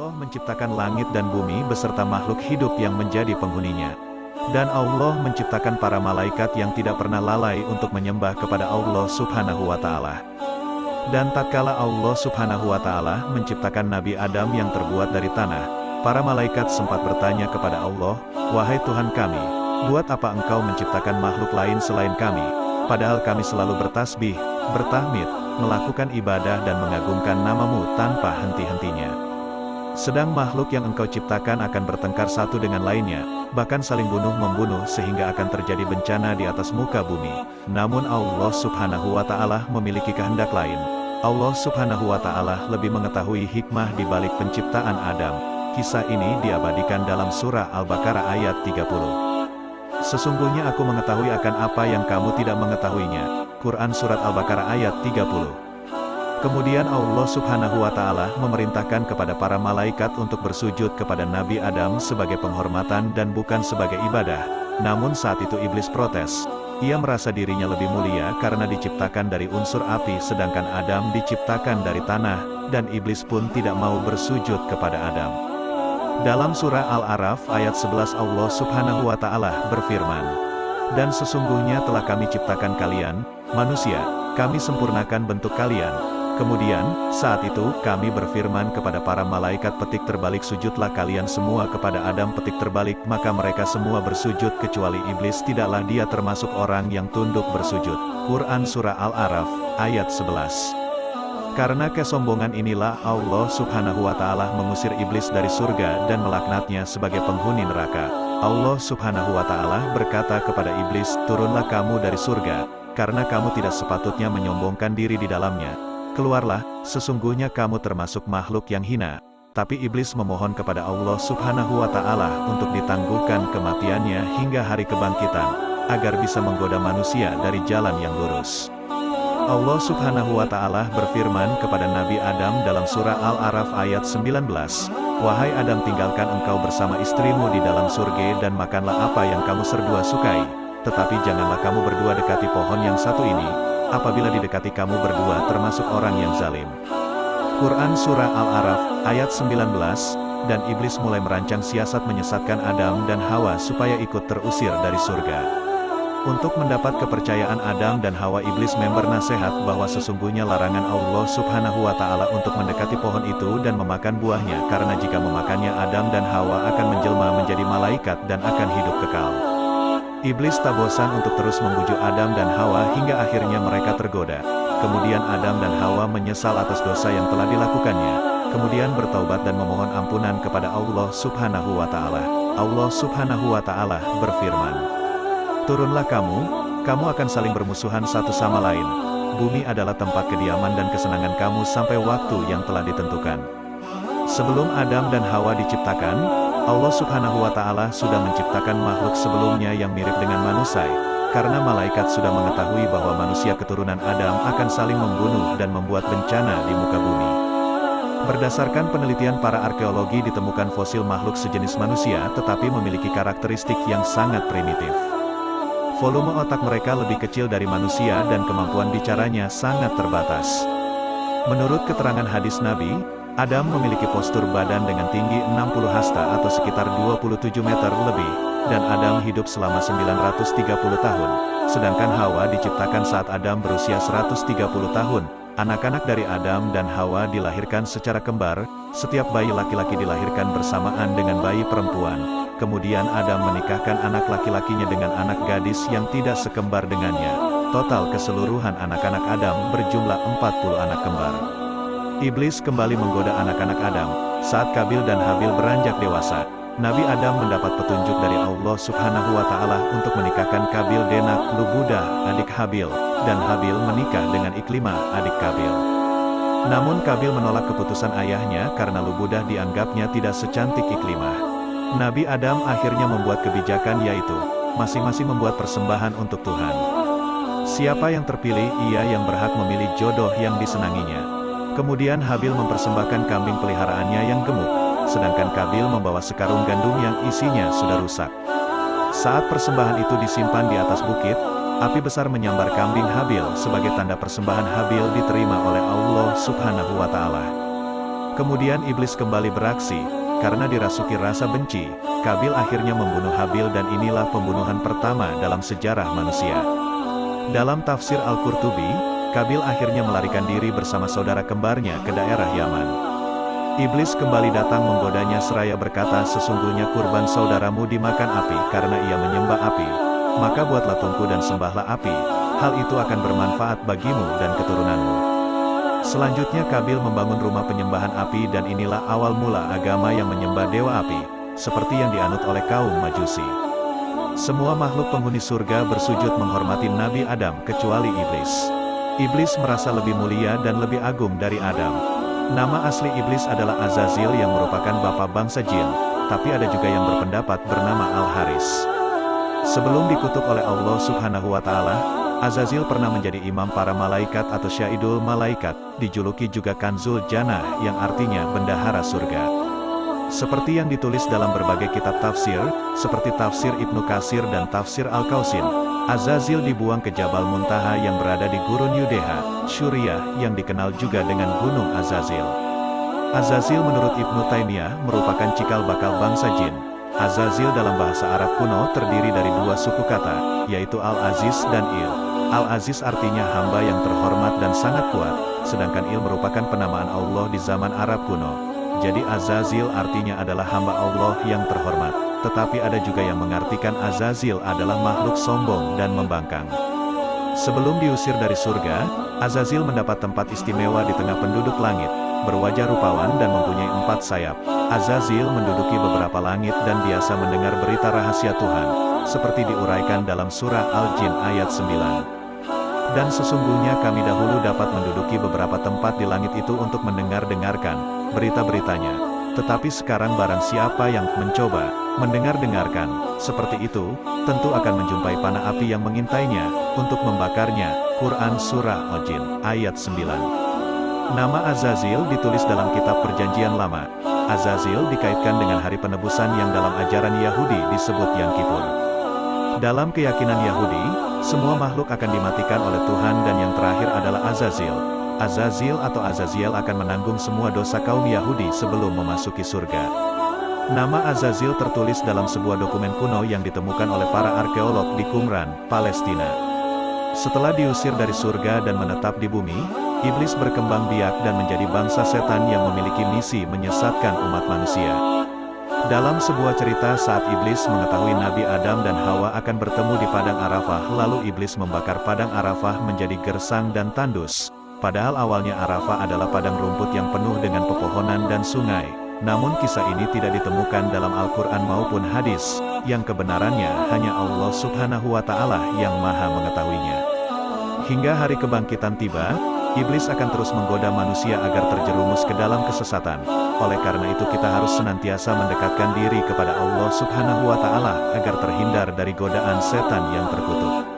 Allah menciptakan langit dan bumi beserta makhluk hidup yang menjadi penghuninya. Dan Allah menciptakan para malaikat yang tidak pernah lalai untuk menyembah kepada Allah Subhanahu wa Ta'ala. Dan tatkala Allah Subhanahu wa Ta'ala menciptakan Nabi Adam yang terbuat dari tanah, para malaikat sempat bertanya kepada Allah, "Wahai Tuhan kami, buat apa Engkau menciptakan makhluk lain selain kami? Padahal kami selalu bertasbih, bertahmid, melakukan ibadah dan mengagungkan nama-Mu tanpa henti-hentinya. Sedang makhluk yang Engkau ciptakan akan bertengkar satu dengan lainnya, bahkan saling bunuh-membunuh sehingga akan terjadi bencana di atas muka bumi. Namun Allah Subhanahu wa Ta'ala memiliki kehendak lain. Allah Subhanahu wa Ta'ala lebih mengetahui hikmah di balik penciptaan Adam." Kisah ini diabadikan dalam surah Al-Baqarah ayat 30. "Sesungguhnya aku mengetahui akan apa yang kamu tidak mengetahuinya." Quran Surat Al-Baqarah ayat 30. Kemudian Allah Subhanahu wa Ta'ala memerintahkan kepada para malaikat untuk bersujud kepada Nabi Adam sebagai penghormatan dan bukan sebagai ibadah. Namun saat itu iblis protes. Ia merasa dirinya lebih mulia karena diciptakan dari unsur api sedangkan Adam diciptakan dari tanah, dan iblis pun tidak mau bersujud kepada Adam. Dalam surah Al-A'raf ayat 11 Allah Subhanahu wa Ta'ala berfirman, "Dan sesungguhnya telah kami ciptakan kalian, manusia, kami sempurnakan bentuk kalian. Kemudian, saat itu, kami berfirman kepada para malaikat petik terbalik sujudlah kalian semua kepada Adam petik terbalik maka mereka semua bersujud kecuali iblis tidaklah dia termasuk orang yang tunduk bersujud." Quran Surah Al-A'raf, ayat 11. Karena kesombongan inilah Allah Subhanahu wa Ta'ala mengusir iblis dari surga dan melaknatnya sebagai penghuni neraka. Allah Subhanahu wa Ta'ala berkata kepada iblis, "Turunlah kamu dari surga, karena kamu tidak sepatutnya menyombongkan diri di dalamnya. Keluarlah, sesungguhnya kamu termasuk makhluk yang hina." Tapi iblis memohon kepada Allah Subhanahu wa Ta'ala untuk ditangguhkan kematiannya hingga hari kebangkitan, agar bisa menggoda manusia dari jalan yang lurus. Allah Subhanahu wa Ta'ala berfirman kepada Nabi Adam dalam surah Al-A'raf ayat 19, "Wahai Adam, tinggalkan engkau bersama istrimu di dalam surga dan makanlah apa yang kamu berdua sukai. Tetapi janganlah kamu berdua dekati pohon yang satu ini, apabila didekati kamu berdua termasuk orang yang zalim." Quran Surah Al-A'raf, ayat 19, dan iblis mulai merancang siasat menyesatkan Adam dan Hawa supaya ikut terusir dari surga. Untuk mendapat kepercayaan Adam dan Hawa, iblis member nasihat bahwa sesungguhnya larangan Allah Subhanahu wa Ta'ala untuk mendekati pohon itu dan memakan buahnya karena jika memakannya Adam dan Hawa akan menjelma menjadi malaikat dan akan hidup kekal. Iblis tak bosan untuk terus membujuk Adam dan Hawa hingga akhirnya mereka tergoda. Kemudian Adam dan Hawa menyesal atas dosa yang telah dilakukannya. Kemudian bertaubat dan memohon ampunan kepada Allah Subhanahu wa Ta'ala. Allah Subhanahu wa Ta'ala berfirman, "Turunlah kamu akan saling bermusuhan satu sama lain. Bumi adalah tempat kediaman dan kesenangan kamu sampai waktu yang telah ditentukan." Sebelum Adam dan Hawa diciptakan, Allah Subhanahu wa Ta'ala sudah menciptakan makhluk sebelumnya yang mirip dengan manusia, karena malaikat sudah mengetahui bahwa manusia keturunan Adam akan saling membunuh dan membuat bencana di muka bumi. Berdasarkan penelitian para arkeologi ditemukan fosil makhluk sejenis manusia tetapi memiliki karakteristik yang sangat primitif. Volume otak mereka lebih kecil dari manusia dan kemampuan bicaranya sangat terbatas. Menurut keterangan hadis Nabi, Adam memiliki postur badan dengan tinggi 60 hasta atau sekitar 27 meter lebih, dan Adam hidup selama 930 tahun, sedangkan Hawa diciptakan saat Adam berusia 130 tahun. Anak-anak dari Adam dan Hawa dilahirkan secara kembar, setiap bayi laki-laki dilahirkan bersamaan dengan bayi perempuan. Kemudian Adam menikahkan anak laki-lakinya dengan anak gadis yang tidak sekembar dengannya. Total keseluruhan anak-anak Adam berjumlah 40 anak kembar. Iblis kembali menggoda anak-anak Adam. Saat Kabil dan Habil beranjak dewasa, Nabi Adam mendapat petunjuk dari Allah Subhanahu wa Ta'ala untuk menikahkan Kabil dengan Lubudah, adik Habil, dan Habil menikah dengan Iklimah, adik Kabil. Namun Kabil menolak keputusan ayahnya karena Lubudah dianggapnya tidak secantik Iklimah. Nabi Adam akhirnya membuat kebijakan yaitu, masing-masing membuat persembahan untuk Tuhan. Siapa yang terpilih, ia yang berhak memilih jodoh yang disenanginya. Kemudian Habil mempersembahkan kambing peliharaannya yang gemuk, sedangkan Kabil membawa sekarung gandum yang isinya sudah rusak. Saat persembahan itu disimpan di atas bukit, api besar menyambar kambing Habil sebagai tanda persembahan Habil diterima oleh Allah Subhanahu wa Ta'ala. Kemudian iblis kembali beraksi, karena dirasuki rasa benci, Kabil akhirnya membunuh Habil dan inilah pembunuhan pertama dalam sejarah manusia. Dalam tafsir Al-Qurtubi, Kabil akhirnya melarikan diri bersama saudara kembarnya ke daerah Yaman. Iblis kembali datang menggodanya seraya berkata, sesungguhnya kurban saudaramu dimakan api karena ia menyembah api. Maka buatlah tungku dan sembahlah api, hal itu akan bermanfaat bagimu dan keturunanmu. Selanjutnya Kabil membangun rumah penyembahan api dan inilah awal mula agama yang menyembah dewa api, seperti yang dianut oleh kaum Majusi. Semua makhluk penghuni surga bersujud menghormati Nabi Adam kecuali iblis. Iblis merasa lebih mulia dan lebih agung dari Adam. Nama asli iblis adalah Azazil yang merupakan bapa bangsa jin, tapi ada juga yang berpendapat bernama Al-Haris. Sebelum dikutuk oleh Allah Subhanahu wa Ta'ala, Azazil pernah menjadi imam para malaikat atau Syaidul Malaikat, dijuluki juga Kanzul Jannah yang artinya bendahara surga. Seperti yang ditulis dalam berbagai kitab tafsir, seperti tafsir Ibnu Katsir dan tafsir Al-Kausin, Azazil dibuang ke Jabal Muntaha yang berada di Gurun Yudeha, Syuriah, yang dikenal juga dengan Gunung Azazil. Azazil menurut Ibnu Taimiyah merupakan cikal bakal bangsa jin. Azazil dalam bahasa Arab kuno terdiri dari dua suku kata, yaitu Al-Aziz dan Il. Al-Aziz artinya hamba yang terhormat dan sangat kuat, sedangkan Il merupakan penamaan Allah di zaman Arab kuno. Jadi Azazil artinya adalah hamba Allah yang terhormat, tetapi ada juga yang mengartikan Azazil adalah makhluk sombong dan membangkang. Sebelum diusir dari surga, Azazil mendapat tempat istimewa di tengah penduduk langit, berwajah rupawan dan mempunyai 4 sayap. Azazil menduduki beberapa langit dan biasa mendengar berita rahasia Tuhan, seperti diuraikan dalam surah Al-Jin ayat 9. Dan sesungguhnya kami dahulu dapat menduduki beberapa tempat di langit itu untuk mendengar-dengarkan berita-beritanya. Tetapi sekarang barang siapa yang mencoba mendengar-dengarkan seperti itu, tentu akan menjumpai panah api yang mengintainya untuk membakarnya. Quran Surah Al-Jin ayat 9. Nama Azazil ditulis dalam kitab Perjanjian Lama. Azazil dikaitkan dengan hari penebusan yang dalam ajaran Yahudi disebut Yom Kippur. Dalam keyakinan Yahudi, semua makhluk akan dimatikan oleh Tuhan dan yang terakhir adalah Azazil. Azazil atau Azaziel akan menanggung semua dosa kaum Yahudi sebelum memasuki surga. Nama Azazil tertulis dalam sebuah dokumen kuno yang ditemukan oleh para arkeolog di Qumran, Palestina. Setelah diusir dari surga dan menetap di bumi, iblis berkembang biak dan menjadi bangsa setan yang memiliki misi menyesatkan umat manusia. Dalam sebuah cerita saat iblis mengetahui Nabi Adam dan Hawa akan bertemu di Padang Arafah, lalu iblis membakar Padang Arafah menjadi gersang dan tandus. Padahal awalnya Arafah adalah padang rumput yang penuh dengan pepohonan dan sungai. Namun kisah ini tidak ditemukan dalam Al-Quran maupun hadis, yang kebenarannya hanya Allah Subhanahu wa Ta'ala yang Maha mengetahuinya. Hingga hari kebangkitan tiba, iblis akan terus menggoda manusia agar terjerumus ke dalam kesesatan. Oleh karena itu kita harus senantiasa mendekatkan diri kepada Allah Subhanahu wa Ta'ala agar terhindar dari godaan setan yang terkutuk.